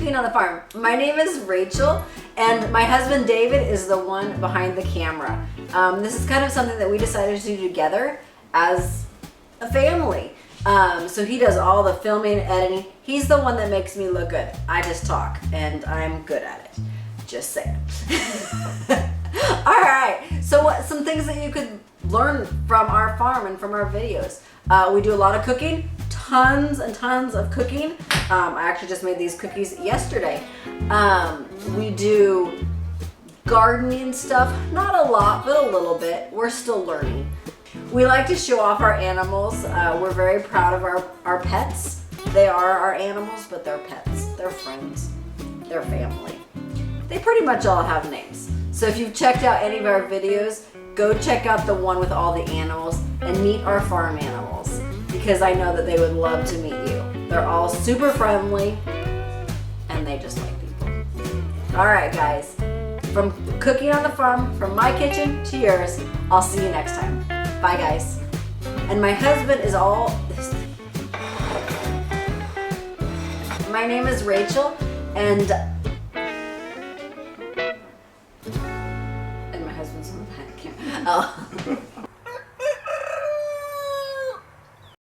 Cooking on the Farm. My name is Rachel, and my husband David is the one behind the camera. This is kind of something that we decided to do together as a family. So he does all the filming, editing. He's the one that makes me look good. I just talk, and I'm good at it. Just saying. All right, so some things that you could learn from our farm and from our videos. We do a lot of cooking, tons and tons of cooking. I actually just made these cookies yesterday. We do gardening stuff, not a lot, but a little bit. We're still learning. We like to show off our animals. We're very proud of our pets. They are our animals, but they're pets. They're friends. They're family. They pretty much all have names. So if you've checked out any of our videos, go check out the one with all the animals and meet our farm animals, because I know that they would love to meet you. They're all super friendly and they just like people. All right, guys. From cooking on the farm, from my kitchen to yours, I'll see you next time. Bye, guys. And my husband is all this. My name is Rachel, and my husband's on the back. Oh.